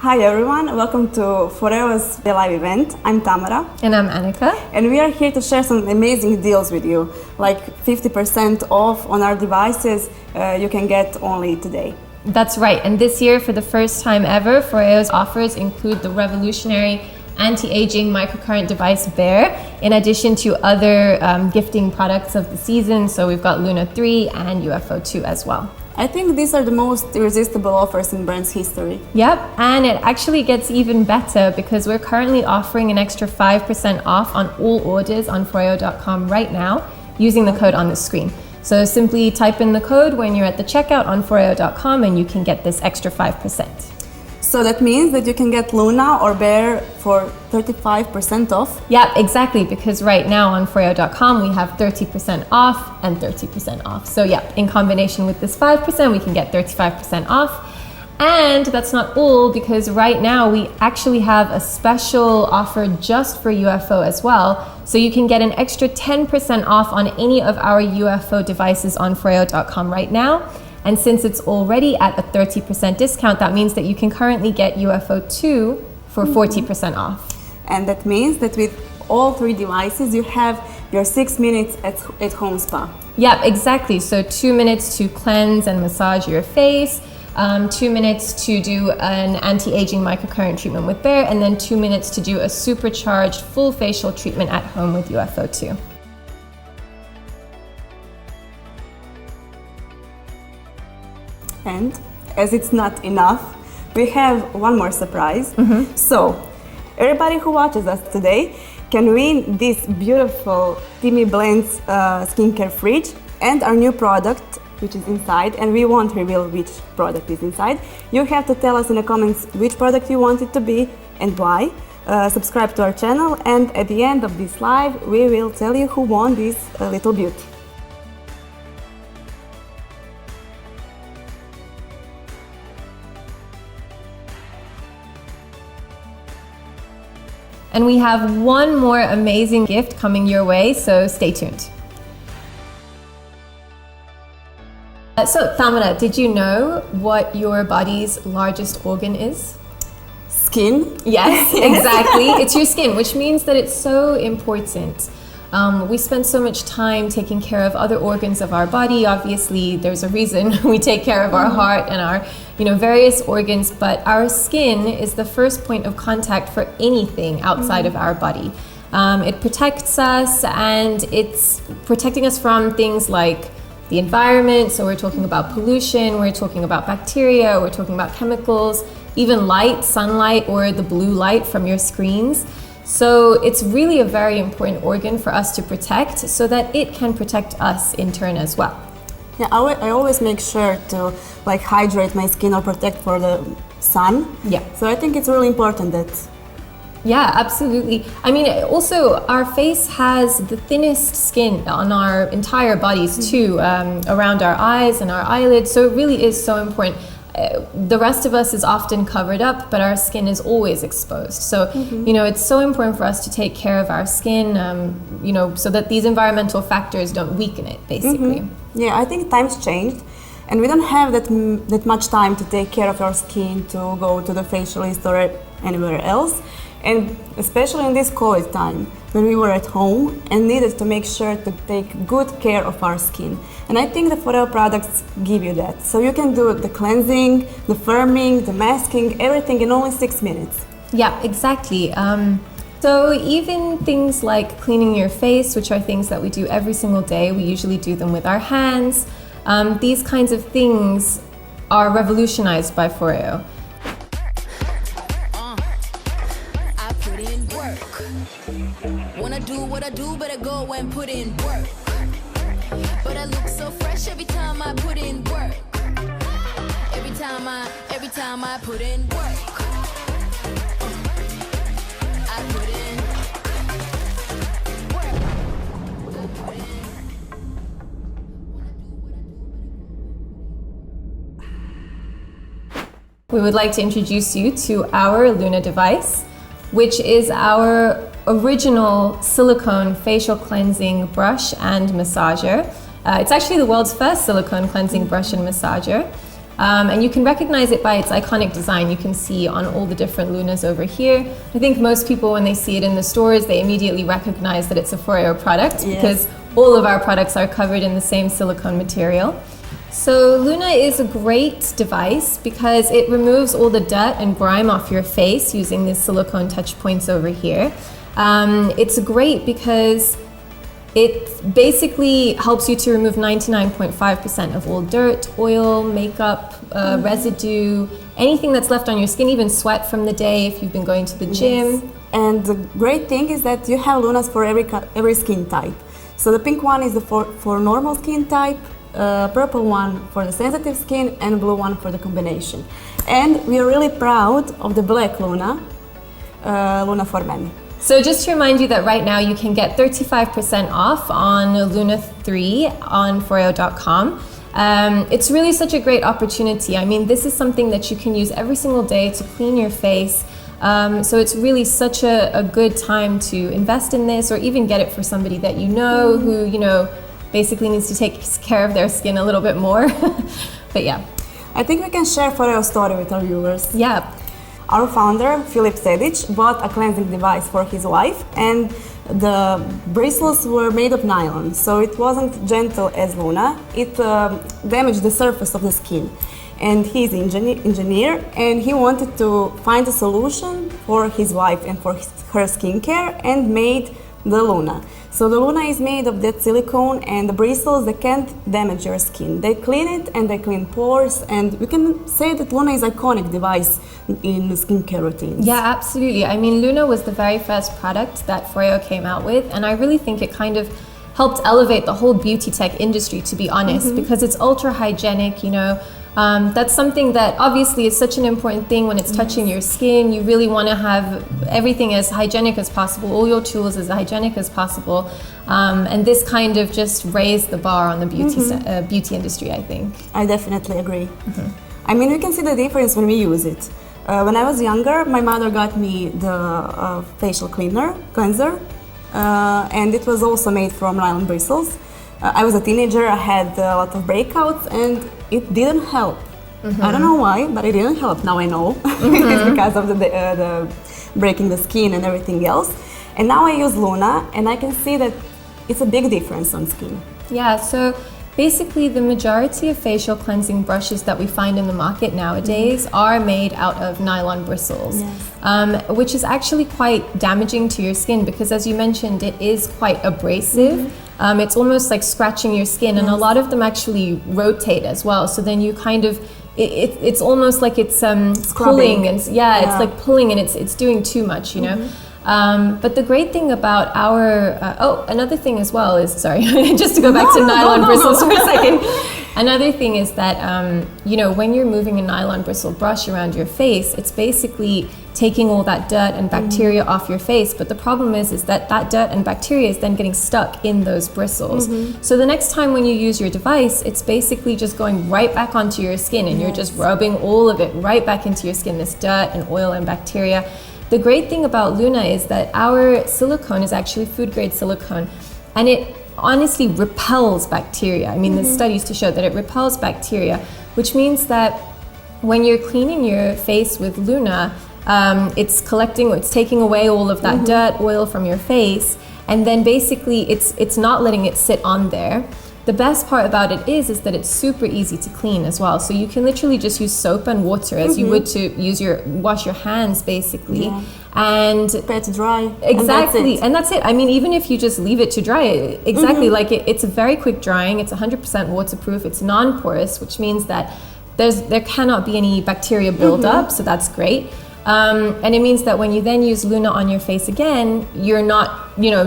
Hi everyone, welcome to FOREO's live event. I'm Tamara. And I'm Anika. And we are here to share some amazing deals with you, like 50% off on our devices you can get only today. That's right, and this year for the first time ever, FOREO's offers include the revolutionary anti-aging microcurrent device Bear, in addition to other gifting products of the season. So we've got Luna 3 and UFO 2 as well. I think these are the most irresistible offers in brand's history. Yep, and it actually gets even better because we're currently offering an extra 5% off on all orders on FOREO.com right now using the code on the screen. So simply type in the code when you're at the checkout on FOREO.com and you can get this extra 5%. So that means that you can get Luna or Bear for 35% off? Yeah, exactly, because right now on FOREO.com we have 30% off and 30% off. So yeah, in combination with this 5%, we can get 35% off. And that's not all, because right now we actually have a special offer just for UFO as well. So you can get an extra 10% off on any of our UFO devices on FOREO.com right now. And since it's already at a 30% discount, that means that you can currently get UFO 2 for 40% off. And that means that with all three devices, you have your 6 minutes at home spa. Yeah, exactly. So 2 minutes to cleanse and massage your face, 2 minutes to do an anti-aging microcurrent treatment with Bear, and then 2 minutes to do a supercharged full facial treatment at home with UFO 2. And as it's not enough, we have one more surprise. So everybody who watches us today can win this beautiful Timmy Blends skincare fridge and our new product, which is inside, and we won't reveal which product is inside. You have to tell us in the comments which product you want it to be and why. Subscribe to our channel, and at the end of this live we will tell you who won this little beauty. And we have one more amazing gift coming your way, so stay tuned. So Tamara, did you know what your body's largest organ is? Skin? Yes, exactly. It's your skin, which means that it's so important. We spend so much time taking care of other organs of our body. Obviously, there's a reason we take care of our heart and our, various organs, but our skin is the first point of contact for anything outside of our body. It protects us, and it's protecting us from things like the environment. So we're talking about pollution, we're talking about bacteria, we're talking about chemicals, even light, sunlight, or the blue light from your screens. So it's really a very important organ for us to protect so that it can protect us in turn as well. Yeah, I always make sure to hydrate my skin or protect for the sun. Yeah. So I think it's really important that... Yeah, absolutely. I mean, also our face has the thinnest skin on our entire bodies too, around our eyes and our eyelids. So it really is so important. The rest of us is often covered up, but our skin is always exposed. So, it's so important for us to take care of our skin, so that these environmental factors don't weaken it, basically. Yeah, I think times changed, and we don't have that much time to take care of our skin, to go to the facialist or anywhere else. And especially in this COVID time, when we were at home and needed to make sure to take good care of our skin. And I think the FOREO products give you that. So you can do the cleansing, the firming, the masking, everything in only 6 minutes. Yeah, exactly. So even things like cleaning your face, which are things that we do every single day, we usually do them with our hands. These kinds of things are revolutionized by FOREO. Wanna do what I do, better go and put in work. But I look so fresh every time I put in work. Every time I put in work. I put in work. We would like to introduce you to our Luna device, which is our original silicone facial cleansing brush and massager. It's actually the world's first silicone cleansing brush and massager. And you can recognize it by its iconic design. You can see on all the different Lunas over here. I think most people, when they see it in the stores, they immediately recognize that it's a FOREO product, because all of our products are covered in the same silicone material. So Luna is a great device because it removes all the dirt and grime off your face using these silicone touch points over here. It's great because it basically helps you to remove 99.5% of all dirt, oil, makeup, residue, anything that's left on your skin, even sweat from the day if you've been going to the gym. Yes. And the great thing is that you have Lunas for every skin type. So the pink one is for normal skin type, purple one for the sensitive skin, and blue one for the combination. And we are really proud of the black Luna, Luna for men. So just to remind you that right now you can get 35% off on Luna 3 on FOREO.com. It's really such a great opportunity. I mean, this is something that you can use every single day to clean your face. So it's really such a good time to invest in this, or even get it for somebody that you know who, basically needs to take care of their skin a little bit more. But yeah. I think we can share FOREO story with our viewers. Yeah. Our founder, Filip Sedic, bought a cleansing device for his wife, and the bristles were made of nylon, so it wasn't gentle as Luna. It damaged the surface of the skin. And he's an engineer, and he wanted to find a solution for his wife and for her skincare, and made the Luna. So the Luna is made of that silicone, and the bristles, they can't damage your skin. They clean it and they clean pores, and we can say that Luna is an iconic device in skincare routines. Yeah, absolutely. I mean, Luna was the very first product that FOREO came out with, and I really think it kind of helped elevate the whole beauty tech industry, to be honest, because it's ultra hygienic, That's something that obviously is such an important thing when it's touching your skin. You really want to have everything as hygienic as possible, all your tools as hygienic as possible. And this kind of just raised the bar on the beauty industry, I think. I definitely agree. I mean, we can see the difference when we use it. When I was younger, my mother got me the facial cleanser, and it was also made from nylon bristles. I was a teenager, I had a lot of breakouts, and it didn't help. I don't know why, but it didn't help. Now I know. It's because of the breaking the skin and everything else. And now I use Luna, and I can see that it's a big difference on skin. Yeah, so basically the majority of facial cleansing brushes that we find in the market nowadays are made out of nylon bristles, which is actually quite damaging to your skin, because as you mentioned, it is quite abrasive. It's almost like scratching your skin, and a lot of them actually rotate as well. So then you kind of, it's almost like it's pulling, and it's like pulling, and it's doing too much, But the great thing about our, another thing as well is, sorry, just to go back to nylon bristles for a second. Another thing is that, when you're moving a nylon bristle brush around your face, it's basically taking all that dirt and bacteria off your face. But the problem is that dirt and bacteria is then getting stuck in those bristles. So the next time when you use your device, it's basically just going right back onto your skin, and you're just rubbing all of it right back into your skin, this dirt and oil and bacteria. The great thing about Luna is that our silicone is actually food-grade silicone, and it honestly repels bacteria. I mean, there's studies to show that it repels bacteria, which means that when you're cleaning your face with Luna, it's taking away all of that dirt, oil from your face, and then basically it's not letting it sit on there. The best part about it is that it's super easy to clean as well. So you can literally just use soap and water as you would to wash your hands, basically. And let it dry. Exactly. And that's it. I mean, even if you just leave it to dry, it's a very quick drying. It's 100% waterproof. It's non-porous, which means that there cannot be any bacteria buildup. So that's great. And it means that when you then use Luna on your face again, you're not,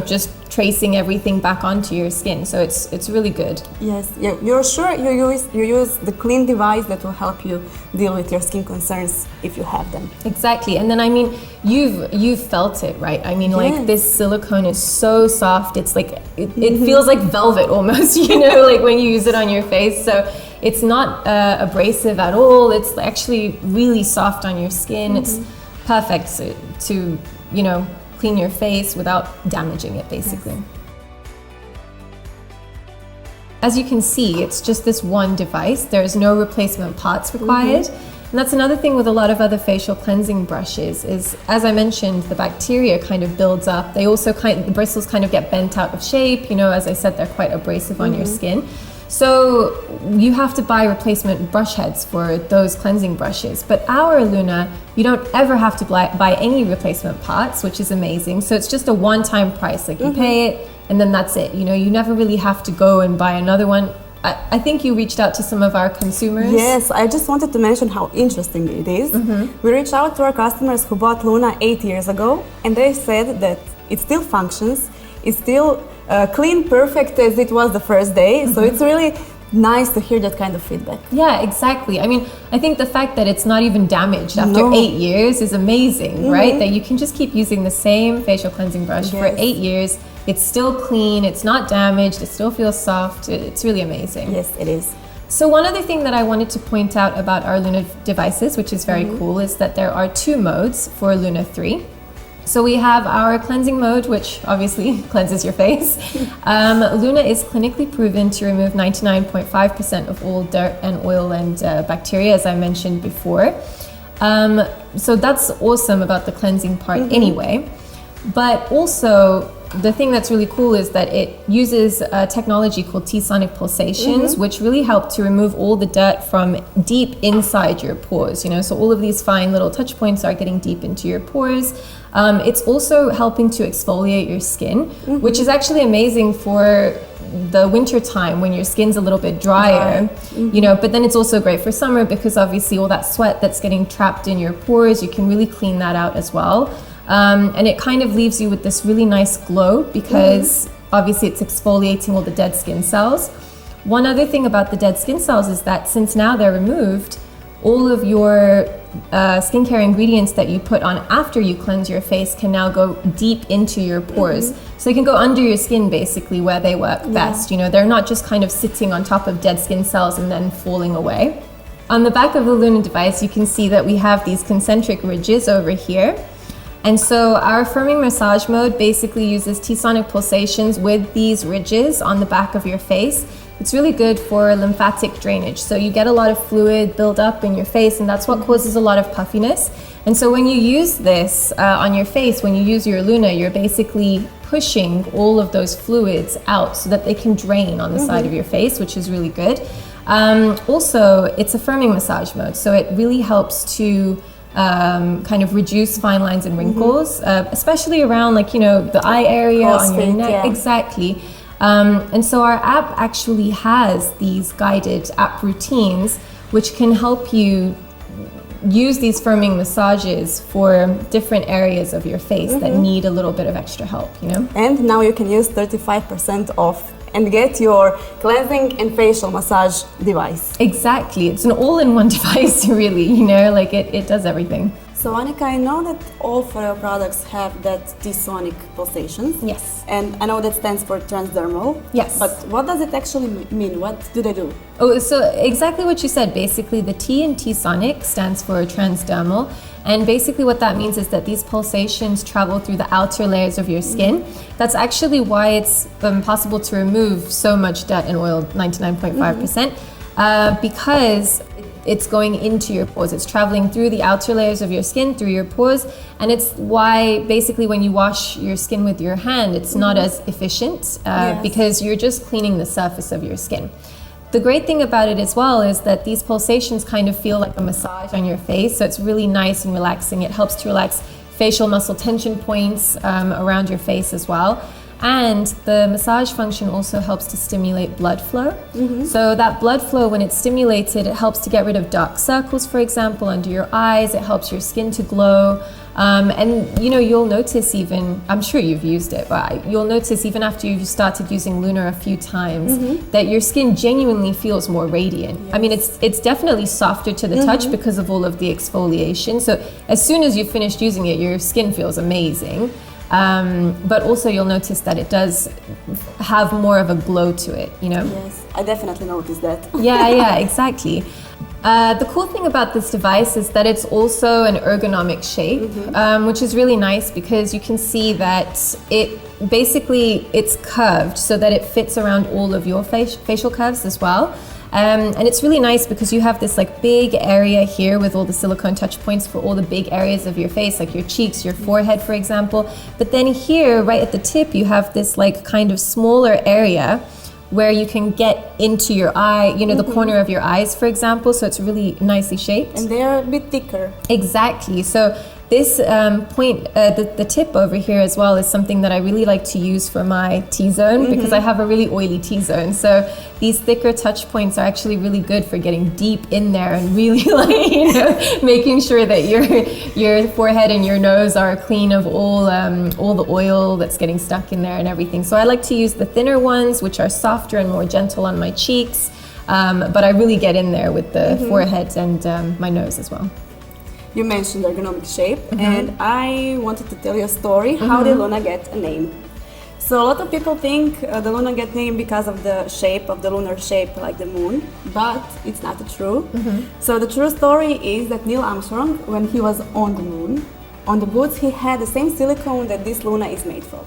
just tracing everything back onto your skin. So it's really good. Yes, you're sure you use the clean device that will help you deal with your skin concerns if you have them. Exactly. And then I mean, you've felt it, right? I mean, like this silicone is so soft. It's like it feels like velvet almost, like when you use it on your face. So it's not abrasive at all. It's actually really soft on your skin. It's perfect to clean your face without damaging it, basically. as you can see, it's just this one device. There's no replacement parts required. And that's another thing with a lot of other facial cleansing brushes is, as I mentioned, the bacteria kind of builds up. They also the bristles kind of get bent out of shape. You know, as I said, they're quite abrasive on your skin. So you have to buy replacement brush heads for those cleansing brushes. But our Luna, you don't ever have to buy any replacement parts, which is amazing. So it's just a one-time price. Like you pay it and then that's it. You know, you never really have to go and buy another one. I think you reached out to some of our consumers. Yes, I just wanted to mention how interesting it is. We reached out to our customers who bought Luna 8 years ago, and they said that it still functions, it's still clean, perfect as it was the first day. So it's really nice to hear that kind of feedback. Yeah, exactly. I mean, I think the fact that it's not even damaged after 8 years is amazing, right? That you can just keep using the same facial cleansing brush for 8 years. It's still clean, it's not damaged, it still feels soft. It's really amazing. Yes, it is. So one other thing that I wanted to point out about our Luna devices, which is very cool, is that there are 2 modes for Luna 3. So we have our cleansing mode, which obviously cleanses your face. Luna is clinically proven to remove 99.5% of all dirt and oil and bacteria, as I mentioned before. So that's awesome about the cleansing part anyway. But also, the thing that's really cool is that it uses a technology called T-sonic pulsations, which really help to remove all the dirt from deep inside your pores. You know, so all of these fine little touch points are getting deep into your pores. It's also helping to exfoliate your skin, which is actually amazing for the winter time when your skin's a little bit drier, you know, but then it's also great for summer because obviously all that sweat that's getting trapped in your pores, you can really clean that out as well. And it kind of leaves you with this really nice glow because obviously it's exfoliating all the dead skin cells. One other thing about the dead skin cells is that since now they're removed, all of your skincare ingredients that you put on after you cleanse your face can now go deep into your pores. So they can go under your skin basically where they work best. You know, they're not just kind of sitting on top of dead skin cells and then falling away. On the back of the Luna device, you can see that we have these concentric ridges over here. And so our firming massage mode basically uses T-sonic pulsations with these ridges on the back of your face. It's really good for lymphatic drainage. So you get a lot of fluid build up in your face, and that's what causes a lot of puffiness. And so when you use this on your face, when you use your Luna, you're basically pushing all of those fluids out so that they can drain on the side of your face, which is really good. Also, it's a firming massage mode. So it really helps to kind of reduce fine lines and wrinkles, especially around like, you know, the eye area on your neck. Exactly. And so our app actually has these guided app routines which can help you use these firming massages for different areas of your face that need a little bit of extra help, you know? And now you can use 35% off and get your cleansing and facial massage device. Exactly. It's an all-in-one device, really, you know, like it does everything. So Anika, I know that all FOREO products have that T-sonic pulsations. Yes. And I know that stands for transdermal. Yes. But what does it actually mean? What do they do? Oh, so exactly what you said. Basically, the T in T-sonic stands for transdermal. And basically what that means is that these pulsations travel through the outer layers of your skin. That's actually why it's possible to remove so much dirt and oil, 99.5%, because it's going into your pores. It's traveling through the outer layers of your skin, through your pores, and it's why basically when you wash your skin with your hand, it's not as efficient because you're just cleaning the surface of your skin. The great thing about it as well is that these pulsations kind of feel like a massage on your face, so it's really nice and relaxing. It helps to relax facial muscle tension points around your face as well. And the massage function also helps to stimulate blood flow. So that blood flow, when it's stimulated, it helps to get rid of dark circles, for example, under your eyes. It helps your skin to glow. And you know, you'll notice even, I'm sure you've used it, but you'll notice even after you've started using Luna a few times that your skin genuinely feels more radiant. I mean, it's definitely softer to the touch because of all of the exfoliation. So as soon as you've finished using it, your skin feels amazing. But also you'll notice that it does have more of a glow to it, you know? Yes, I definitely noticed that. Yeah, exactly. The cool thing about this device is that it's also an ergonomic shape, which is really nice because you can see that it basically it's curved so that it fits around all of your facial curves as well. And it's really nice because you have this like big area here with all the silicone touch points for all the big areas of your face, like your cheeks, your forehead, for example. But then here, right at the tip, you have this like kind of smaller area where you can get into your eye, you know, the corner of your eyes, for example. So it's really nicely shaped. And they are a bit thicker. Exactly. So this point, the tip over here as well is something that I really like to use for my T-zone because I have a really oily T-zone. So these thicker touch points are actually really good for getting deep in there and really like, you know, making sure that your forehead and your nose are clean of all the oil that's getting stuck in there and everything. So I like to use the thinner ones, which are softer and more gentle on my cheeks. But I really get in there with the forehead and my nose as well. You mentioned ergonomic shape, and I wanted to tell you a story how did Luna get a name. So a lot of people think the Luna get name because of the shape of the lunar shape, like the moon, but it's not true. So the true story is that Neil Armstrong, when he was on the moon, on the boots he had the same silicone that this Luna is made from.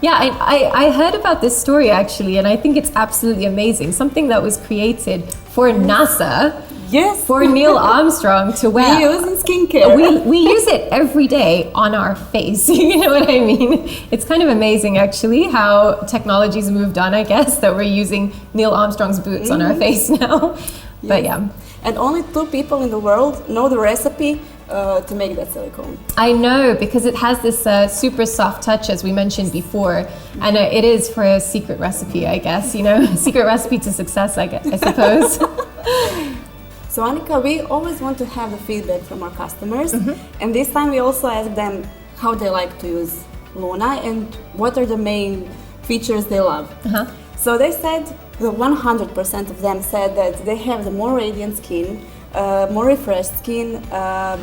Yeah, I heard about this story actually, and I think it's absolutely amazing. Something that was created for NASA. Yes. For Neil Armstrong to wear. We use in skincare. We use it every day on our face. You know what I mean? It's kind of amazing actually how technology's moved on, I guess, that we're using Neil Armstrong's boots on our face now. Yes. But yeah. And only 2 people in the world know the recipe to make that silicone. I know, because it has this super soft touch, as we mentioned before, and it is for a secret recipe, I guess, you know, secret recipe to success, I suppose. So Anika, we always want to have the feedback from our customers, and this time we also asked them how they like to use Luna and what are the main features they love. So they said, the 100% of them said that they have the more radiant skin, more refreshed skin,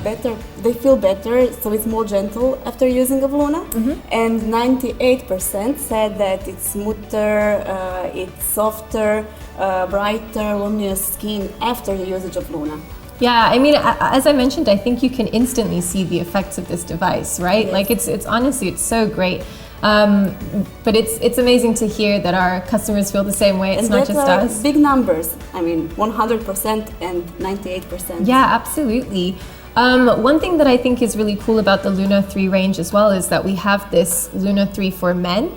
better. They feel better, so it's more gentle after using of Luna. And 98% said that it's smoother, it's softer, brighter, luminous skin after the usage of Luna. Yeah, I mean, as I mentioned, I think you can instantly see the effects of this device, right? Yes. Like it's honestly, it's so great. But it's amazing to hear that our customers feel the same way. It's not just us. Big numbers. I mean, 100% and 98%. Yeah, absolutely. One thing that I think is really cool about the Luna 3 range as well is that we have this Luna 3 for men.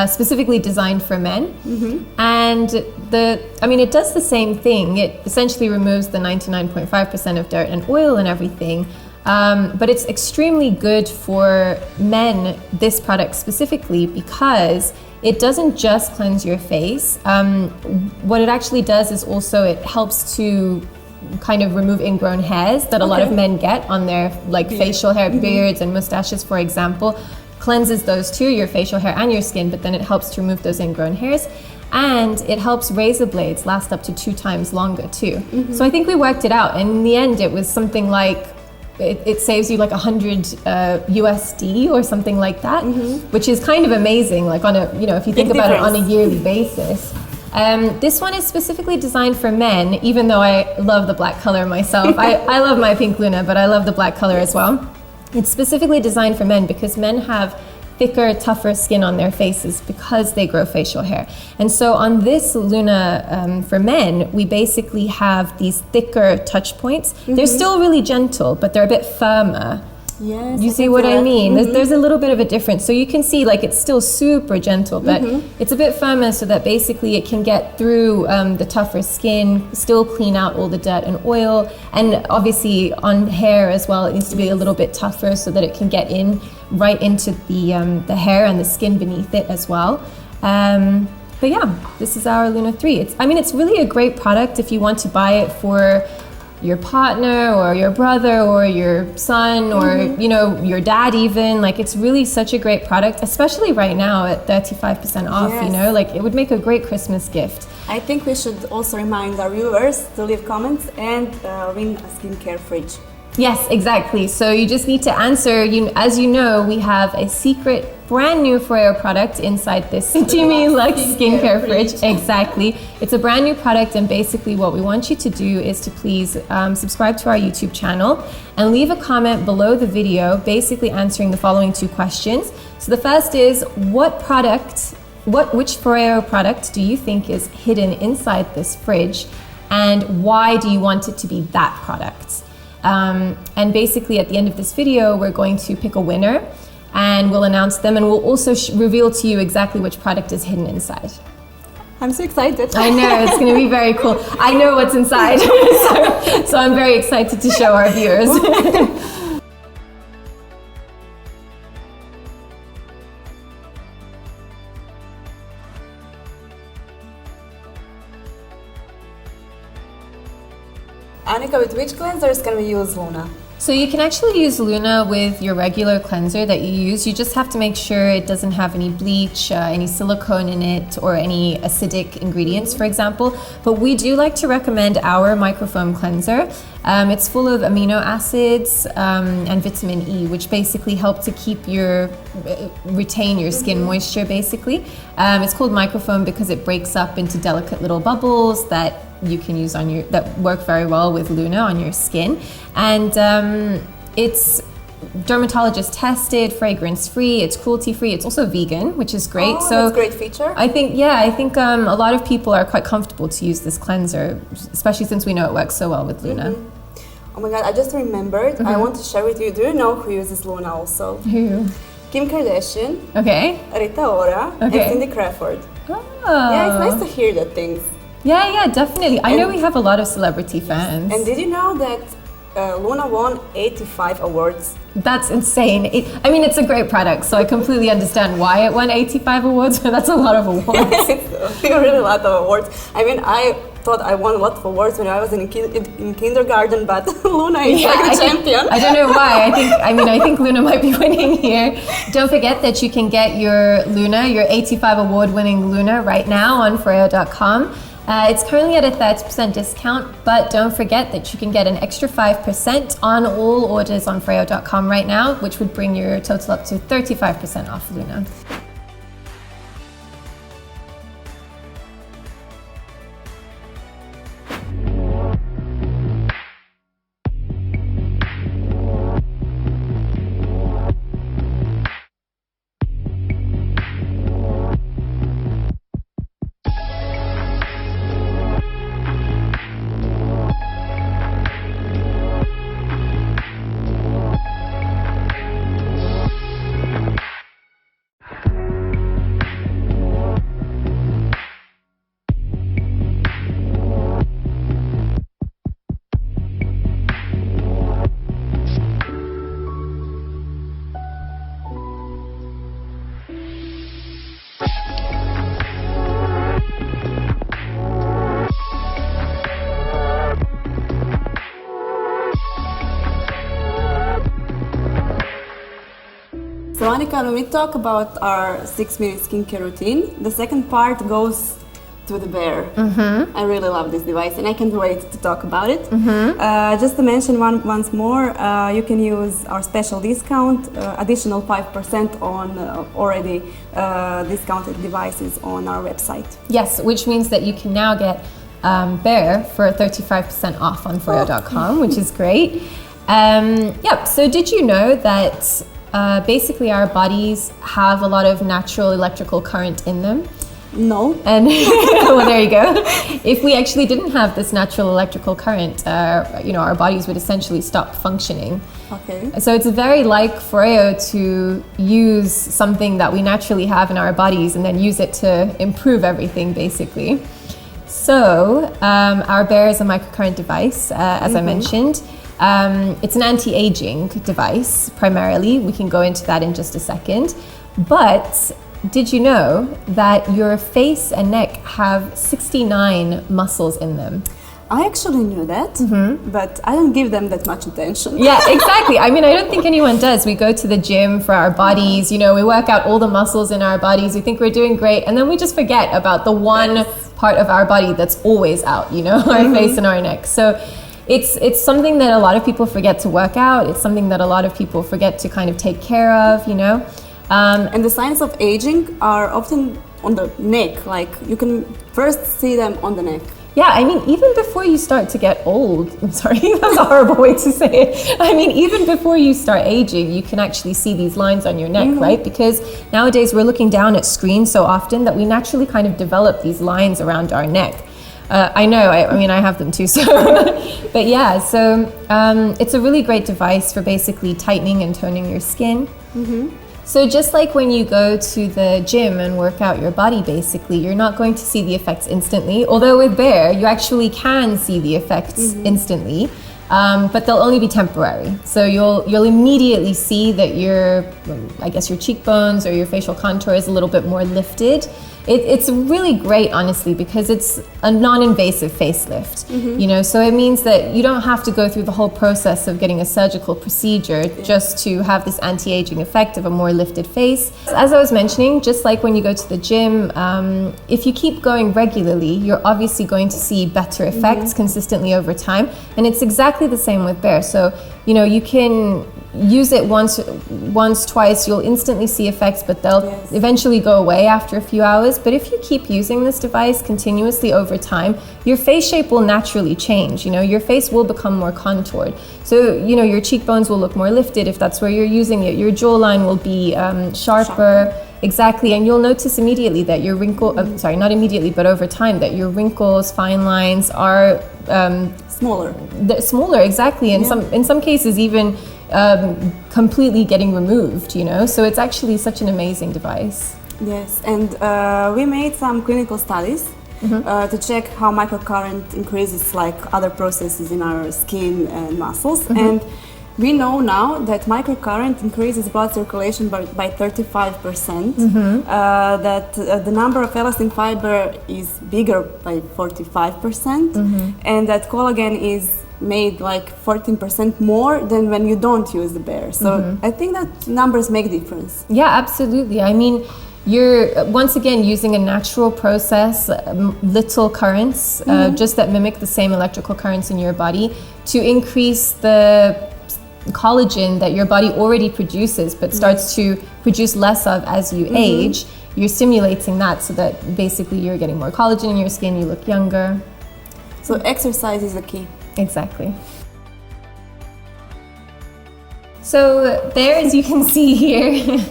Specifically designed for men, and it does the same thing. It essentially removes the 99.5% of dirt and oil and everything, but it's extremely good for men, this product specifically, because it doesn't just cleanse your face. What it actually does is also it helps to kind of remove ingrown hairs that a lot of men get on their facial hair, beards and mustaches, for example. Cleanses those too, your facial hair and your skin, but then it helps to remove those ingrown hairs, and it helps razor blades last up to 2 times longer too. So I think we worked it out, and in the end it was something like it saves you like 100 USD or something like that, which is kind of amazing, like on a, you know, if you think about it on a yearly basis. This one is specifically designed for men, even though I love the black color myself. I love my pink Luna, but I love the black color as well. It's specifically designed for men because men have thicker, tougher skin on their faces because they grow facial hair. And so on this Luna for men, we basically have these thicker touch points. They're still really gentle, but they're a bit firmer. Yes, you see what I mean? There's a little bit of a difference. So you can see like it's still super gentle, but it's a bit firmer so that basically it can get through the tougher skin, still clean out all the dirt and oil. And obviously on hair as well, it needs to be a little bit tougher so that it can get in right into the hair and the skin beneath it as well. But yeah, this is our Luna 3. It's really a great product if you want to buy it for your partner or your brother or your son or you know, your dad even. Like, it's really such a great product, especially right now at 35% off. You know, like it would make a great Christmas gift. I think we should also remind our viewers to leave comments and win a skincare fridge. Yes, exactly. So you just need to answer. As you know, we have a secret brand new FOREO product inside this Timmy Luxe skincare fridge. Exactly. It's a brand new product, and basically what we want you to do is to please subscribe to our YouTube channel and leave a comment below the video basically answering the following 2 questions. So the first is, which FOREO product do you think is hidden inside this fridge, and why do you want it to be that product? And basically at the end of this video, we're going to pick a winner and we'll announce them, and we'll also reveal to you exactly which product is hidden inside. I'm so excited. I know, it's going to be very cool. I know what's inside, so I'm very excited to show our viewers. Anika, with which cleansers can we use Luna? So you can actually use Luna with your regular cleanser that you use. You just have to make sure it doesn't have any bleach, any silicone in it, or any acidic ingredients, for example. But we do like to recommend our microfoam cleanser. It's full of amino acids and vitamin E, which basically help to keep retain your skin moisture, basically. It's called microfoam because it breaks up into delicate little bubbles that you can use that work very well with Luna on your skin. And it's dermatologist tested, fragrance free, it's cruelty free, it's also vegan, which is great. Oh, so that's a great feature. I think a lot of people are quite comfortable to use this cleanser, especially since we know it works so well with Luna. Oh my god, I just remembered, I want to share with you, do you know who uses Luna also? Who? Kim Kardashian, Okay. Rita Ora, Okay. and Cindy Crawford. Oh. Yeah, it's nice to hear that things. Yeah, definitely. I know we have a lot of celebrity fans. And did you know that Luna won 85 awards? That's insane. It's a great product, so I completely understand why it won 85 awards, but that's a lot of awards. It's a really lot of awards. I thought I won a lot of awards when I was in kindergarten, but Luna is like a champion. I don't know why. I think Luna might be winning here. Don't forget that you can get your Luna, your 85 award-winning Luna right now on FOREO.com. It's currently at a 30% discount, but don't forget that you can get an extra 5% on all orders on FOREO.com right now, which would bring your total up to 35% off Luna. So Anika, when we talk about our 6-minute skincare routine, the second part goes to the bear. I really love this device and I can't wait to talk about it. Just to mention once more, you can use our special discount, additional 5% on already discounted devices on our website. Yes, which means that you can now get Bear for 35% off on FOREO.com, which is great. So did you know that basically our bodies have a lot of natural electrical current in them? No. And well, there you go. If we actually didn't have this natural electrical current, our bodies would essentially stop functioning. Okay. So it's very like FOREO to use something that we naturally have in our bodies and then use it to improve everything, basically. So our Bear is a microcurrent device, as I mentioned. It's an anti-aging device, primarily. We can go into that in just a second. But did you know that your face and neck have 69 muscles in them? I actually knew that, but I don't give them that much attention. Yeah, exactly. I don't think anyone does. We go to the gym for our bodies, we work out all the muscles in our bodies. We think we're doing great. And then we just forget about the one part of our body that's always out, our face and our neck. So it's something that a lot of people forget to work out. It's something that a lot of people forget to kind of take care of, And the signs of aging are often on the neck, like you can first see them on the neck. Yeah, I mean, even before you start to get old, I'm sorry, that's a horrible way to say it. I mean, even before you start aging, you can actually see these lines on your neck, right? Because nowadays we're looking down at screens so often that we naturally kind of develop these lines around our neck. I know, I mean, I have them too, so. But yeah, so it's a really great device for basically tightening and toning your skin. So just like when you go to the gym and work out your body, basically, you're not going to see the effects instantly. Although with Bare, you actually can see the effects instantly, but they'll only be temporary. So you'll immediately see that I guess your cheekbones or your facial contour is a little bit more lifted. It's really great, honestly, because it's a non-invasive facelift, you know, so it means that you don't have to go through the whole process of getting a surgical procedure just to have this anti-aging effect of a more lifted face. As I was mentioning, just like when you go to the gym, if you keep going regularly, you're obviously going to see better effects consistently over time, and it's exactly the same with Bare. So, you know, you can use it once, twice, you'll instantly see effects, but they'll eventually go away after a few hours. But if you keep using this device continuously over time, your face shape will naturally change. You know, your face will become more contoured. So, you know, your cheekbones will look more lifted if that's where you're using it. Your jawline will be sharper. Exactly, and you'll notice immediately that your not immediately, but over time, that your wrinkles, fine lines are Smaller. Smaller, exactly. In some cases, even completely getting removed, you know, so it's actually such an amazing device. Yes, and we made some clinical studies to check how microcurrent increases like other processes in our skin and muscles, and we know now that microcurrent increases blood circulation by 35%, that the number of elastin fiber is bigger by 45%, and that collagen is made like 14% more than when you don't use the Bare. So I think that numbers make difference. Yeah, absolutely. I mean, you're once again using a natural process, little currents, just that mimic the same electrical currents in your body to increase the collagen that your body already produces but starts to produce less of as you age. You're stimulating that so that basically you're getting more collagen in your skin, you look younger. So exercise is the key. Exactly. So there, as you can see here,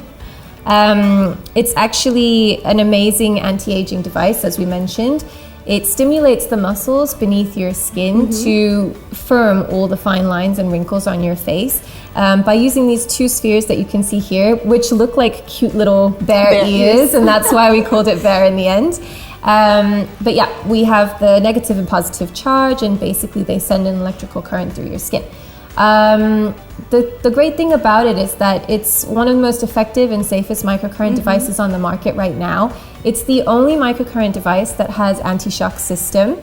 it's actually an amazing anti-aging device, as we mentioned. It stimulates the muscles beneath your skin to firm all the fine lines and wrinkles on your face by using these two spheres that you can see here, which look like cute little bear ears, and that's why we called it Bare in the end. But yeah, we have the negative and positive charge, and basically they send an electrical current through your skin. The great thing about it is that it's one of the most effective and safest microcurrent devices on the market right now. It's the only microcurrent device that has anti-shock system.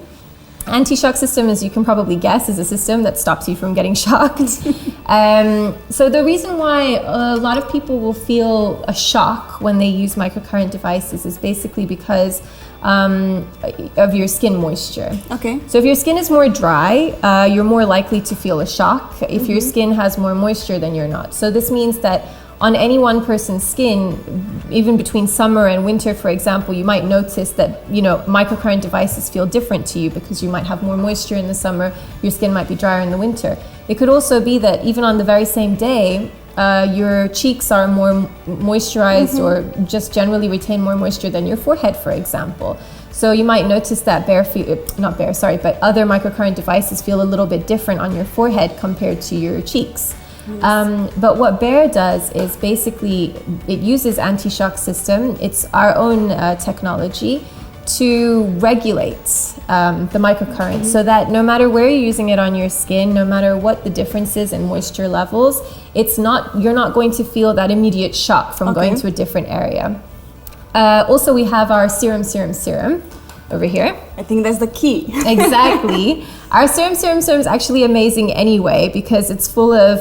Anti-shock system, as you can probably guess, is a system that stops you from getting shocked. So the reason why a lot of people will feel a shock when they use microcurrent devices is basically because of your skin moisture. Okay. So if your skin is more dry, you're more likely to feel a shock. If your skin has more moisture, then you're not. So this means that on any one person's skin, even between summer and winter, for example, you might notice that, you know, microcurrent devices feel different to you because you might have more moisture in the summer, your skin might be drier in the winter. It could also be that even on the very same day, your cheeks are more moisturized or just generally retain more moisture than your forehead, for example. So you might notice that other microcurrent devices feel a little bit different on your forehead compared to your cheeks. But what Bare does is basically it uses anti-shock system. It's our own technology to regulate the microcurrent so that no matter where you're using it on your skin, no matter what the difference is in moisture levels, you're not going to feel that immediate shock from going to a different area. Also, we have our serum over here. I think that's the key. Exactly. Our serum is actually amazing anyway because it's full of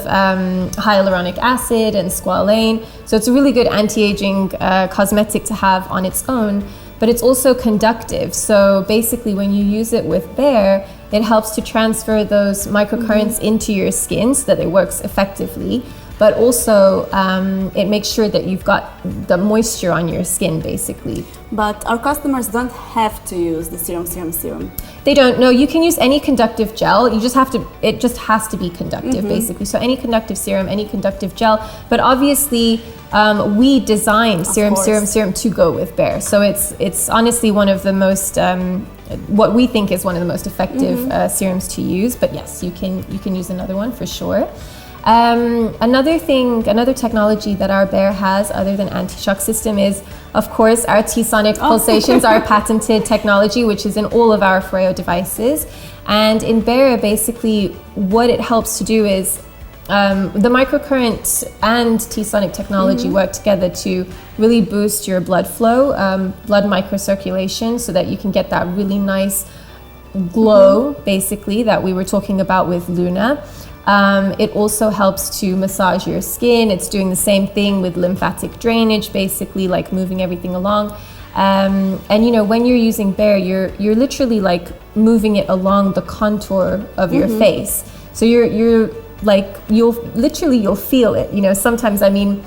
hyaluronic acid and squalane. So it's a really good anti-aging cosmetic to have on its own, but it's also conductive. So basically when you use it with Bare, it helps to transfer those microcurrents into your skin so that it works effectively. but also it makes sure that you've got the moisture on your skin, basically. But our customers don't have to use the serum. They don't. No, you can use any conductive gel. You just have to. It just has to be conductive, basically. So any conductive serum, any conductive gel. But obviously, we designed serum to go with Bare. So it's honestly one of the most what we think is one of the most effective serums to use. But yes, you can use another one for sure. Another technology that our Bare has, other than anti-shock system, is of course our T-sonic pulsations, our patented technology, which is in all of our FOREO devices. And in Bare, basically, what it helps to do is the microcurrent and T-sonic technology work together to really boost your blood flow, blood microcirculation, so that you can get that really nice glow, basically, that we were talking about with Luna. It also helps to massage your skin. It's doing the same thing with lymphatic drainage, basically, like moving everything along. And you know, when you're using Bare, you're literally like moving it along the contour of your face. So you're like, you'll feel it. You know, sometimes, I mean,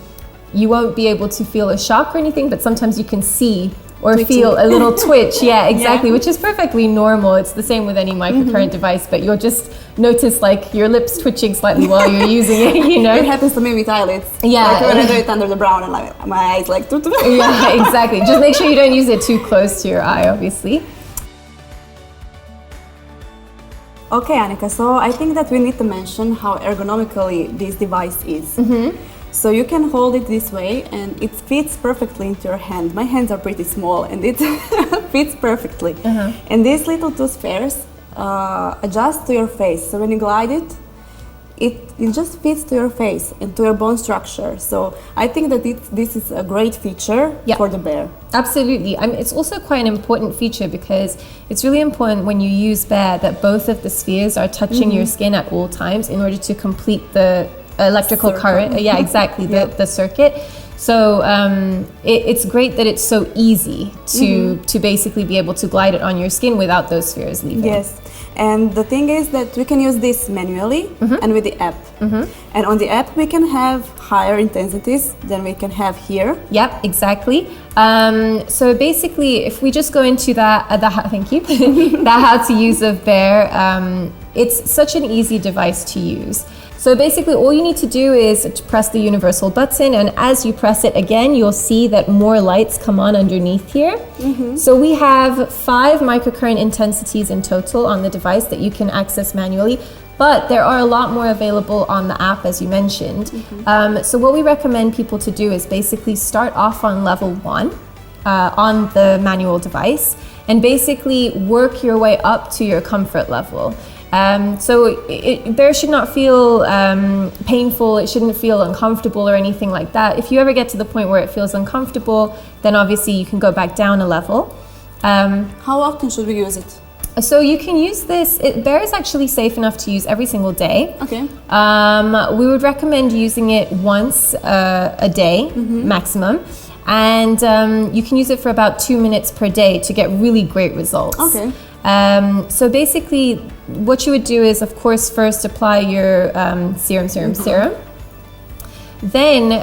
you won't be able to feel a shock or anything, but sometimes you can see or Twitching. feel a little twitch. Yeah, exactly, which is perfectly normal. It's the same with any microcurrent device, but you'll just notice like your lips twitching slightly while you're using it, you know? It happens to me with eyelids. Yeah. Like when I do it under the brown and like my eyes like Yeah, exactly. Just make sure you don't use it too close to your eye, obviously. Okay, Anika, so I think that we need to mention how ergonomically this device is. So you can hold it this way and it fits perfectly into your hand. My hands are pretty small and it fits perfectly. And these little two spheres adjust to your face. So when you glide it, it just fits to your face and to your bone structure. So I think that this is a great feature for the Bare. Absolutely. I mean, it's also quite an important feature because it's really important when you use Bare that both of the spheres are touching your skin at all times in order to complete the electrical current. Yeah, exactly, the circuit. So it's great that it's so easy to basically be able to glide it on your skin without those spheres leaving. Yes. And the thing is that we can use this manually and with the app. And on the app we can have higher intensities than we can have here. Yep, exactly. So basically, if we just go into thank you, the how to use of Bare, it's such an easy device to use. So basically all you need to do is to press the universal button, and as you press it again, you'll see that more lights come on underneath here. So we have 5 microcurrent intensities in total on the device that you can access manually, but there are a lot more available on the app, as you mentioned. So what we recommend people to do is basically start off on level 1 on the manual device and basically work your way up to your comfort level. So Bare should not feel painful, it shouldn't feel uncomfortable or anything like that. If you ever get to the point where it feels uncomfortable, then obviously you can go back down a level. How often should we use it? So you can use this, Bare is actually safe enough to use every single day. Okay. We would recommend using it once a day, maximum. And you can use it for about 2 minutes per day to get really great results. Okay. So basically, what you would do is, of course, first apply your serum. Then,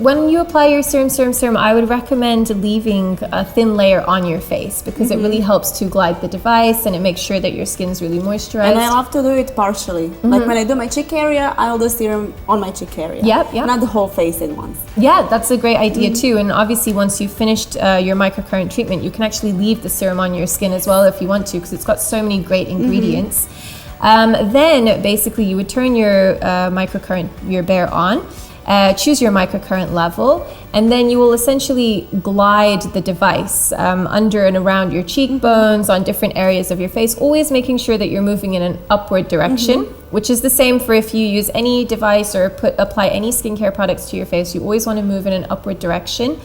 when you apply your serum, I would recommend leaving a thin layer on your face because it really helps to glide the device and it makes sure that your skin's really moisturized. And I love to do it partially. Like when I do my cheek area, I'll do serum on my cheek area. Yep. Not the whole face at once. Yeah, that's a great idea too. And obviously, once you've finished your microcurrent treatment, you can actually leave the serum on your skin as well if you want to, because it's got so many great ingredients. Then, basically, you would turn your your Bare on. Choose your microcurrent level, and then you will essentially glide the device under and around your cheekbones, on different areas of your face, always making sure that you're moving in an upward direction, which is the same for if you use any device or apply any skincare products to your face. You always want to move in an upward direction.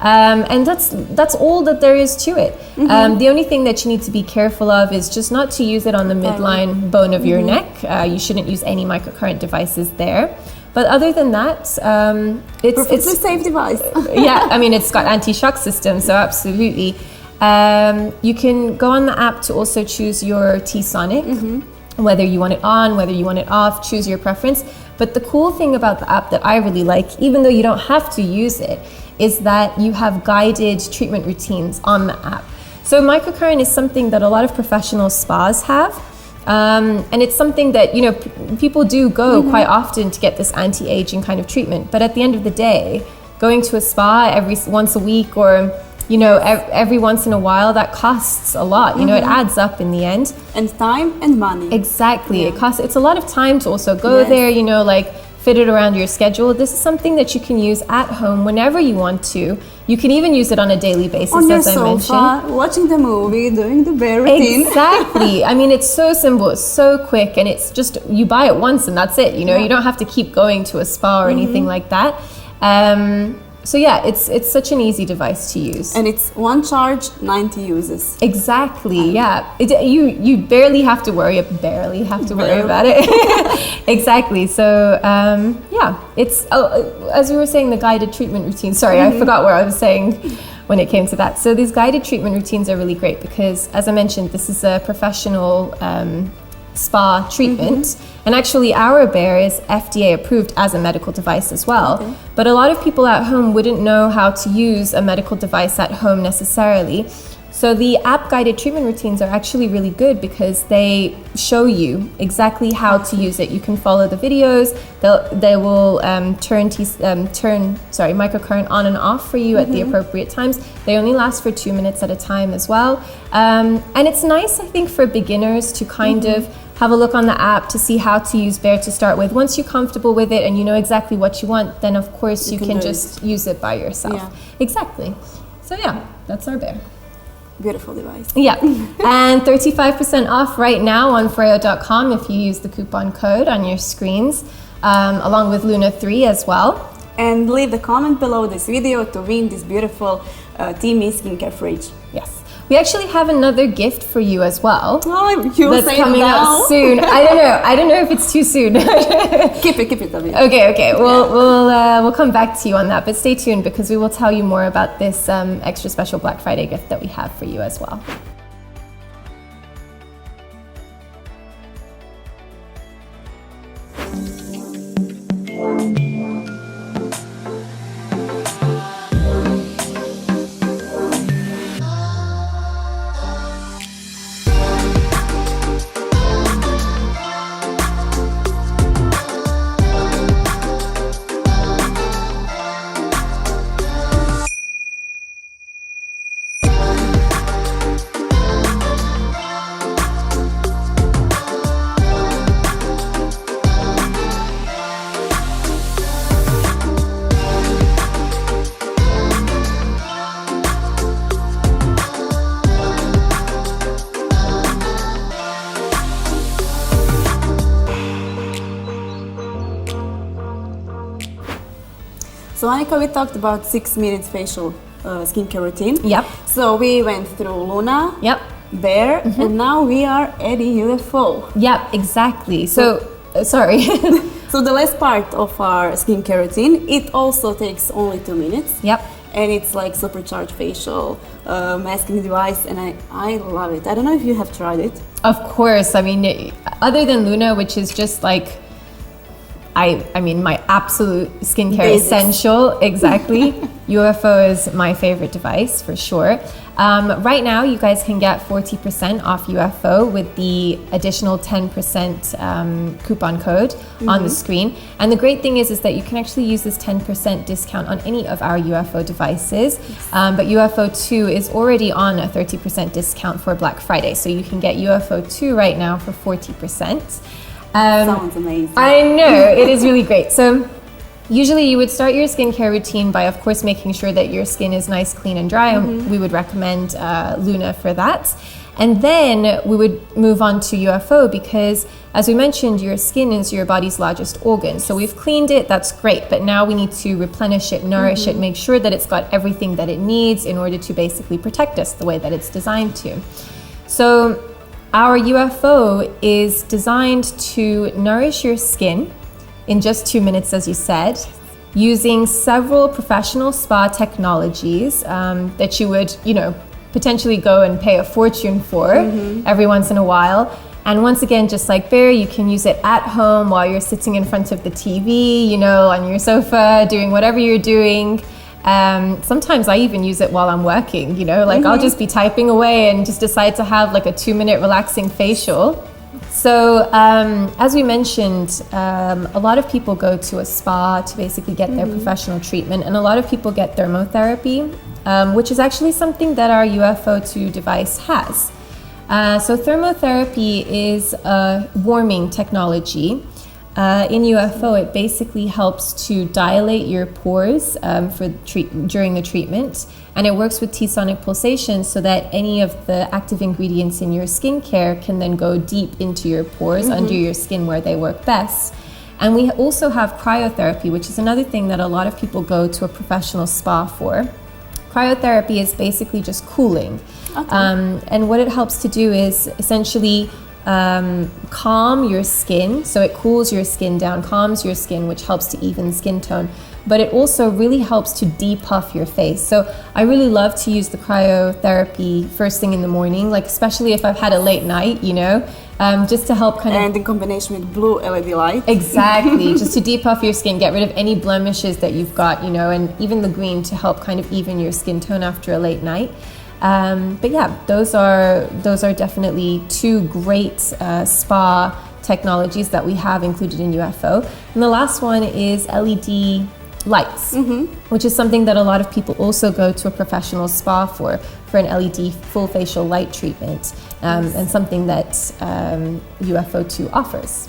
And that's all that there is to it. The only thing that you need to be careful of is just not to use it on the midline bone of your neck. You shouldn't use any microcurrent devices there. But other than that, it's a safe device. Yeah, I mean, it's got anti-shock system, so absolutely. You can go on the app to also choose your T-sonic. whether you want it on, whether you want it off, choose your preference. But the cool thing about the app that I really like, even though you don't have to use it, is that you have guided treatment routines on the app. So microcurrent is something that a lot of professional spas have. And it's something that, you know, people do go quite often to get this anti-aging kind of treatment. But at the end of the day, going to a spa once a week or, you know, every once in a while, that costs a lot. You know, it adds up in the end. And time and money. Exactly. It's a lot of time to also go there, you know, like fit it around your schedule. This is something that you can use at home whenever you want to. You can even use it on a daily basis, on your as I sofa, mentioned. watching the movie, doing the bare routine. Exactly. I mean, it's so simple, it's so quick, and it's just, you buy it once and that's it. You know, you don't have to keep going to a spa or anything like that. So yeah, it's such an easy device to use. And it's one charge, 90 uses. Exactly, yeah. You barely have to worry about it. Exactly. So yeah, it's as we were saying, the guided treatment routine. Sorry, I forgot what I was saying when it came to that. So these guided treatment routines are really great because, as I mentioned, this is a professional spa treatment. And actually our Bear is FDA approved as a medical device as well. But a lot of people at home wouldn't know how to use a medical device at home necessarily. So the app guided treatment routines are actually really good because they show you exactly how to use it. You can follow the videos. They will turn microcurrent on and off for you at the appropriate times. They only last for 2 minutes at a time as well. And it's nice, I think, for beginners to kind of have a look on the app to see how to use Bear to start with. Once you're comfortable with it and you know exactly what you want, then of course you can just use it by yourself. Exactly. So yeah, that's our Bear. Beautiful device. Yeah, and 35% off right now on FOREO.com if you use the coupon code on your screens, along with Luna 3 as well. And leave the comment below this video to win this beautiful Teamy skincare fridge. Yes. We actually have another gift for you as well. Oh, you'll that's say coming it now. out soon. I don't know if it's too soon. Keep it, David. Okay. We'll come back to you on that, but stay tuned because we will tell you more about this extra special Black Friday gift that we have for you as well. So Anika, we talked about 6 minutes facial skincare routine. Yep. So we went through Luna, Bear, and now we are adding UFO. Yep, exactly. So, sorry. So the last part of our skincare routine, it also takes only 2 minutes. Yep. And it's like supercharged facial masking device, and I love it. I don't know if you have tried it. Of course. I mean, other than Luna, which is just like, I mean, my absolute skincare Basics. essential, exactly. UFO is my favorite device for sure. Right now, you guys can get 40% off UFO with the additional 10% coupon code on the screen. And the great thing is that you can actually use this 10% discount on any of our UFO devices. But UFO 2 is already on a 30% discount for Black Friday. So you can get UFO 2 right now for 40%. Sounds amazing. I know, it is really great. So usually you would start your skincare routine by, of course, making sure that your skin is nice, clean, and dry. And we would recommend Luna for that. And then we would move on to UFO because, as we mentioned, your skin is your body's largest organ. So we've cleaned it, that's great. But now we need to replenish it, nourish it, make sure that it's got everything that it needs in order to basically protect us the way that it's designed to. So our UFO is designed to nourish your skin in just 2 minutes, as you said, using several professional spa technologies that you would, potentially go and pay a fortune for every once in a while. And once again, just like Bear, you can use it at home while you're sitting in front of the TV, you know, on your sofa, doing whatever you're doing. Sometimes I even use it while I'm working, you know, like I'll just be typing away and just decide to have like a 2-minute relaxing facial. So as we mentioned, a lot of people go to a spa to basically get their professional treatment, and a lot of people get thermotherapy, which is actually something that our UFO2 device has. So thermotherapy is a warming technology. In UFO, it basically helps to dilate your pores during the treatment, and it works with T-sonic pulsations so that any of the active ingredients in your skincare can then go deep into your pores under your skin where they work best. And we also have cryotherapy, which is another thing that a lot of people go to a professional spa for. Cryotherapy is basically just cooling. And what it helps to do is essentially calm your skin. So it cools your skin down, calms your skin, which helps to even skin tone. But it also really helps to depuff your face. So I really love to use the cryotherapy first thing in the morning, like especially if I've had a late night, you know, just to help kind of... And in combination with blue LED light. Exactly, just to depuff your skin, get rid of any blemishes that you've got, you know, and even the green to help kind of even your skin tone after a late night. But yeah, those are definitely two great spa technologies that we have included in UFO. And the last one is LED lights, which is something that a lot of people also go to a professional spa for an LED full facial light treatment, and something that UFO2 offers.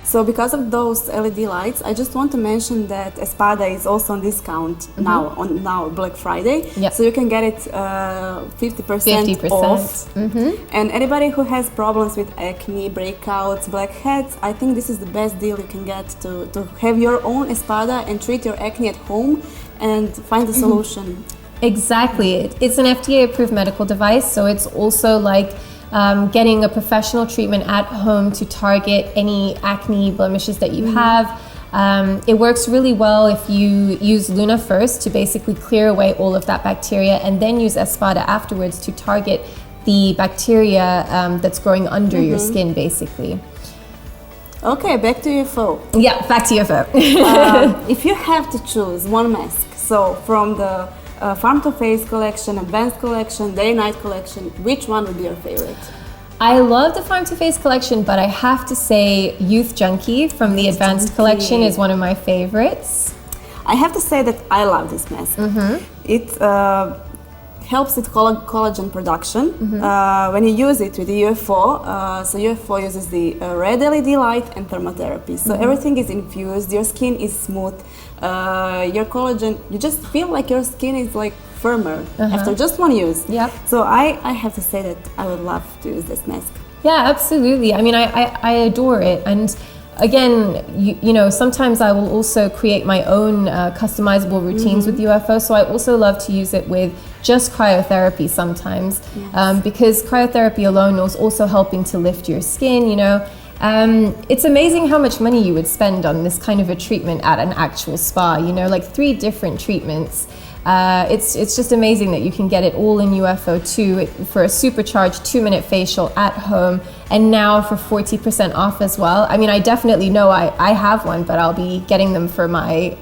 So because of those LED lights, I just want to mention that Espada is also on discount now on Black Friday. Yep. So you can get it 50% off. And anybody who has problems with acne, breakouts, blackheads, I think this is the best deal you can get to have your own Espada and treat your acne at home and find a solution. Exactly. It's an FDA-approved medical device, so it's also like getting a professional treatment at home to target any acne blemishes that you have. It works really well if you use Luna first to basically clear away all of that bacteria, and then use Espada afterwards to target the bacteria that's growing under your skin, basically. Okay, back to UFO. Yeah, back to UFO. If you have to choose one mask, so from the Farm to Face collection, Advanced collection, Day-Night collection, which one would be your favorite? I love the Farm to Face collection, but I have to say Youth Junkie from the Advanced collection is one of my favorites. I have to say that I love this mask. It helps with collagen production when you use it with the UFO. So UFO uses the red LED light and thermotherapy. So everything is infused, your skin is smooth, your collagen, you just feel like your skin is like firmer after just one use. Yep. So I have to say that I would love to use this mask. Yeah, absolutely. I mean, I adore it. And again, you know, sometimes I will also create my own customizable routines with UFO. So I also love to use it with just cryotherapy sometimes, because cryotherapy alone is also helping to lift your skin, you know. It's amazing how much money you would spend on this kind of a treatment at an actual spa, you know, like 3 different treatments. It's just amazing that you can get it all in UFO2 for a supercharged 2-minute facial at home, and now for 40% off as well. I mean, I definitely know I have one, but I'll be getting them for my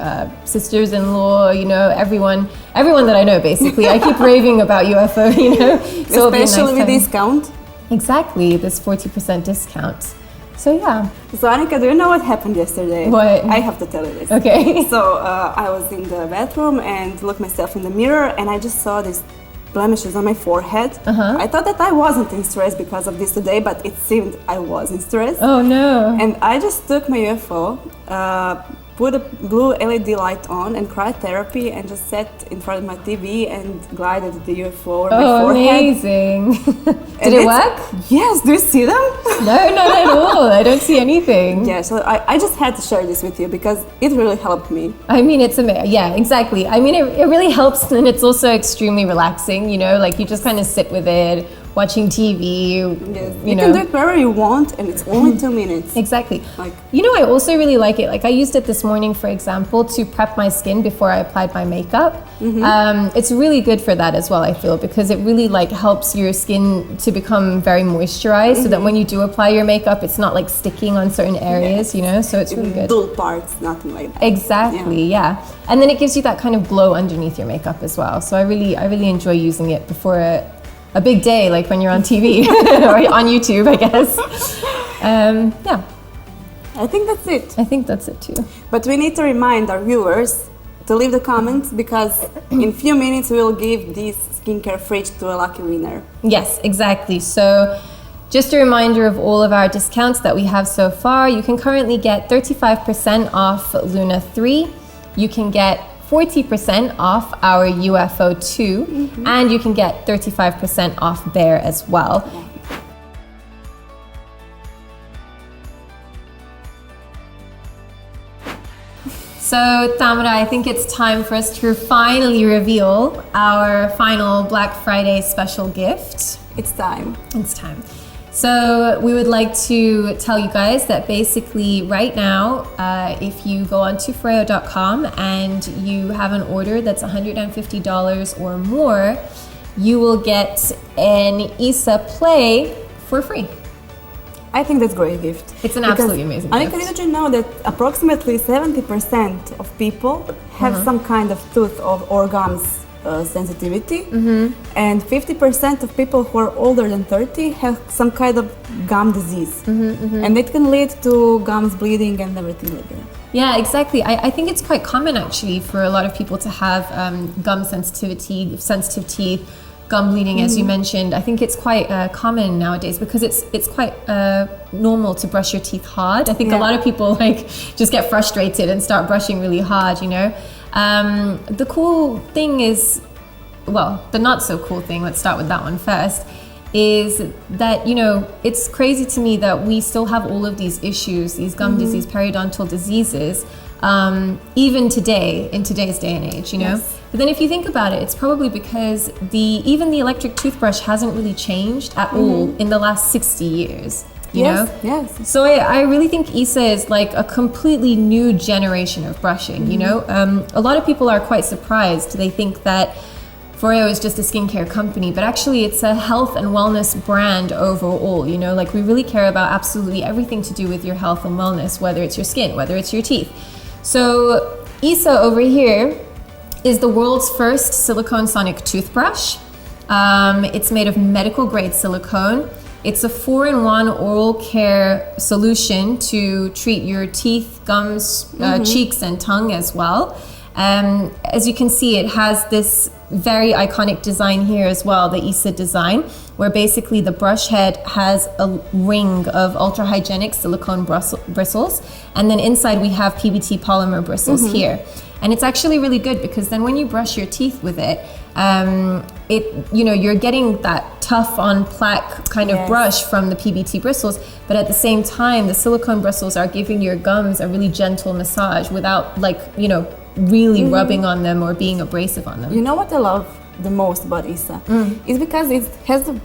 sisters-in-law, you know, everyone that I know, basically. I keep raving about UFO, you know. So especially with discount. Exactly, this 40% discount. So yeah. So Anika, do you know what happened yesterday? What? I have to tell you this. Okay. So I was in the bathroom and looked myself in the mirror, and I just saw these blemishes on my forehead. I thought that I wasn't in stress because of this today, but it seemed I was in stress. Oh no. And I just took my UFO, put a blue LED light on and cryotherapy, and just sat in front of my TV and glided the UFO over my forehead. Amazing. Did it work? Yes, do you see them? No, not at all. I don't see anything. Yeah, so I just had to share this with you because it really helped me. I mean, it's amazing. Yeah, exactly. I mean, it really helps, and it's also extremely relaxing, you know, like you just kind of sit with it watching TV. Yes. You can do it wherever you want, and it's only 2 minutes. Exactly. Like, I also really like it. Like I used it this morning, for example, to prep my skin before I applied my makeup. It's really good for that as well, I feel, because it really like helps your skin to become very moisturized, so that when you do apply your makeup, it's not like sticking on certain areas, so it's really good. Dull parts, nothing like that. Exactly, yeah. And then it gives you that kind of glow underneath your makeup as well. So I really enjoy using it before a big day, like when you're on TV or on YouTube, I guess. Yeah. I think that's it. I think that's it too. But we need to remind our viewers to leave the comments, because in few minutes we will give this skincare fridge to a lucky winner. Yes, exactly. So just a reminder of all of our discounts that we have so far. You can currently get 35% off Luna 3. You can get 40% off our UFO 2, and you can get 35% off Bear as well. So, Tamara, I think it's time for us to finally reveal our final Black Friday special gift. It's time. It's time. So we would like to tell you guys that basically right now, if you go onto FOREO.com and you have an order that's $150 or more, you will get an ISSA Play for free. I think that's a great gift. It's an absolutely amazing gift. Anika, did you know that approximately 70% of people have some kind of tooth or gums sensitivity, and 50% of people who are older than 30 have some kind of gum disease, and it can lead to gums bleeding and everything like that. Yeah, exactly. I think it's quite common actually for a lot of people to have gum sensitivity, sensitive teeth, gum bleeding, as you mentioned. I think it's quite common nowadays because it's quite normal to brush your teeth hard. I think a lot of people like just get frustrated and start brushing really hard, The cool thing is, well, the not so cool thing, let's start with that one first, is that, it's crazy to me that we still have all of these issues, these gum disease, periodontal diseases, even today, in today's day and age, Yes. But then if you think about it, it's probably because even the electric toothbrush hasn't really changed at all in the last 60 years. You know? Yes. So I really think ISSA is like a completely new generation of brushing, A lot of people are quite surprised. They think that FOREO is just a skincare company, but actually it's a health and wellness brand overall, Like we really care about absolutely everything to do with your health and wellness, whether it's your skin, whether it's your teeth. So ISSA over here is the world's first silicone sonic toothbrush. It's made of medical grade silicone. It's a 4-in-1 oral care solution to treat your teeth, gums, cheeks, and tongue as well. As you can see, it has this very iconic design here as well, the ISSA design, where basically the brush head has a ring of ultra hygienic silicone bristles, and then inside we have PBT polymer bristles here. And it's actually really good because then when you brush your teeth with it, you're getting that tough on plaque kind of brush from the PBT bristles, but at the same time, the silicone bristles are giving your gums a really gentle massage without really rubbing on them or being abrasive on them. You know what I love the most about ISSA? It's because it has the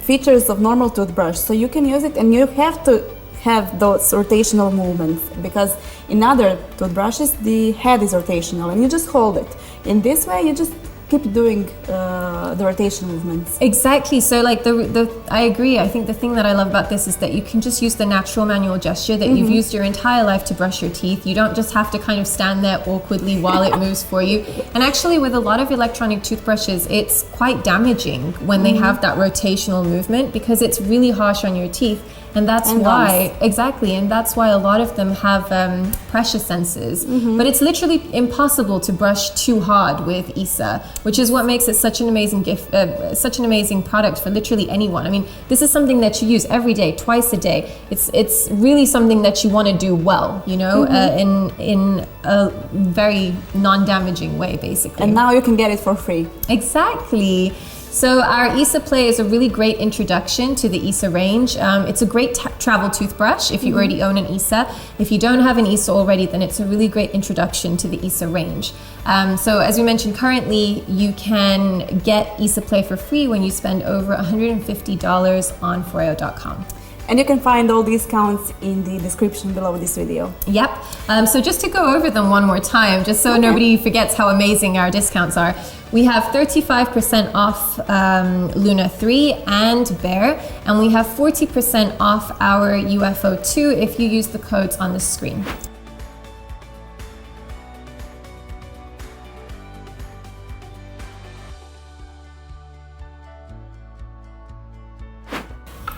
features of normal toothbrush, so you can use it and you have to have those rotational movements, because in other toothbrushes the head is rotational and you just hold it. In this way you just keep doing the rotation movements. Exactly. So I agree. I think the thing that I love about this is that you can just use the natural manual gesture that you've used your entire life to brush your teeth. You don't just have to kind of stand there awkwardly while it moves for you. And actually with a lot of electronic toothbrushes, it's quite damaging when they have that rotational movement because it's really harsh on your teeth. And that's why, exactly, and that's why a lot of them have pressure sensors. But it's literally impossible to brush too hard with ISSA, which is what makes it such an amazing gift, such an amazing product for literally anyone. I mean, this is something that you use every day, twice a day. It's really something that you want to do well, in a very non-damaging way, basically. And now you can get it for free. Exactly. So our ISSA Play is a really great introduction to the ISSA range. It's a great travel toothbrush if you already own an ISSA. If you don't have an ISSA already, then it's a really great introduction to the ISSA range. So as we mentioned, currently you can get ISSA Play for free when you spend over $150 on FOREO.com. And you can find all discounts in the description below this video. Yep. So just to go over them one more time, just so nobody forgets how amazing our discounts are. We have 35% off Luna 3 and Bear, and we have 40% off our UFO 2 if you use the codes on the screen.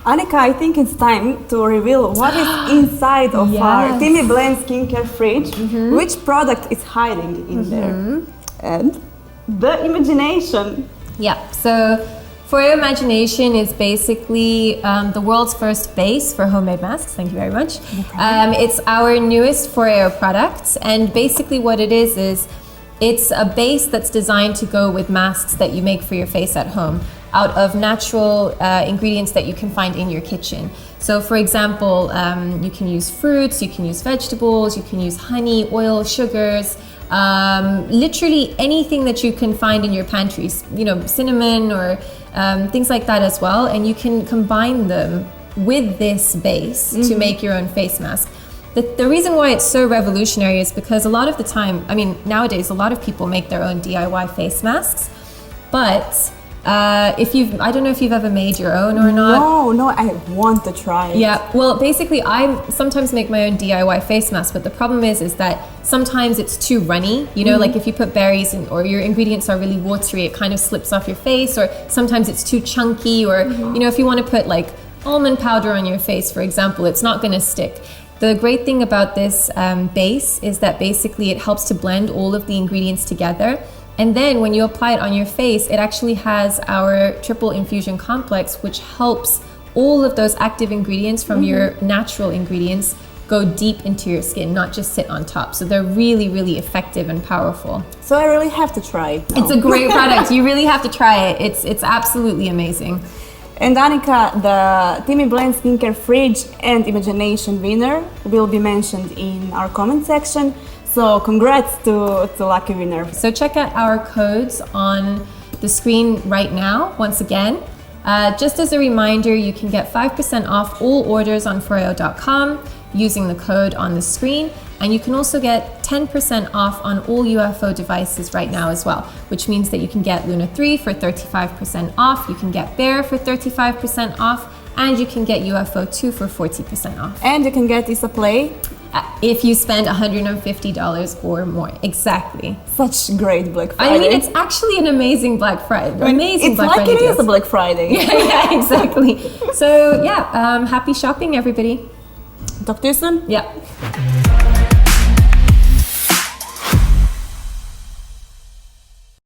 Anika, I think it's time to reveal what is inside of our Timmy Blend skincare fridge, which product is hiding in there, and the imagination. Yeah, so FOREO Imagination is basically the world's first base for homemade masks. Thank you very much. It's our newest FOREO product, and basically what it is it's a base that's designed to go with masks that you make for your face at home, out of natural ingredients that you can find in your kitchen. So for example, you can use fruits, you can use vegetables, you can use honey, oil, sugars, literally anything that you can find in your pantries, you know, cinnamon or things like that as well. And you can combine them with this base to make your own face mask. The reason why it's so revolutionary is because a lot of the time, I mean, nowadays, a lot of people make their own DIY face masks, but I don't know if you've ever made your own or not. No, I want to try it. Yeah, well, basically, I sometimes make my own DIY face mask, but the problem is that sometimes it's too runny. You know, like if you put berries in, or your ingredients are really watery, it kind of slips off your face, or sometimes it's too chunky, or, you know, if you want to put like almond powder on your face, for example, it's not going to stick. The great thing about this base is that basically it helps to blend all of the ingredients together. And then when you apply it on your face, it actually has our triple infusion complex, which helps all of those active ingredients from your natural ingredients go deep into your skin, not just sit on top. So they're really, really effective and powerful. So I really have to try it now. It's a great product. You really have to try it. It's absolutely amazing. And Anika, the Timmy Blend Skincare Fridge and Imagination winner will be mentioned in our comment section. So congrats to lucky winner. So check out our codes on the screen right now. Once again, just as a reminder, you can get 5% off all orders on FOREO.com using the code on the screen. And you can also get 10% off on all UFO devices right now as well, which means that you can get Luna 3 for 35% off, you can get Bear for 35% off, and you can get UFO 2 for 40% off. And you can get ISSA Play if you spend $150 or more. Exactly. Such great Black Friday. I mean, it's actually an amazing Black Friday. It's Black like Friday it deals. is a Black Friday. Yeah, exactly. So yeah, happy shopping, everybody. Talk to you soon. Yeah.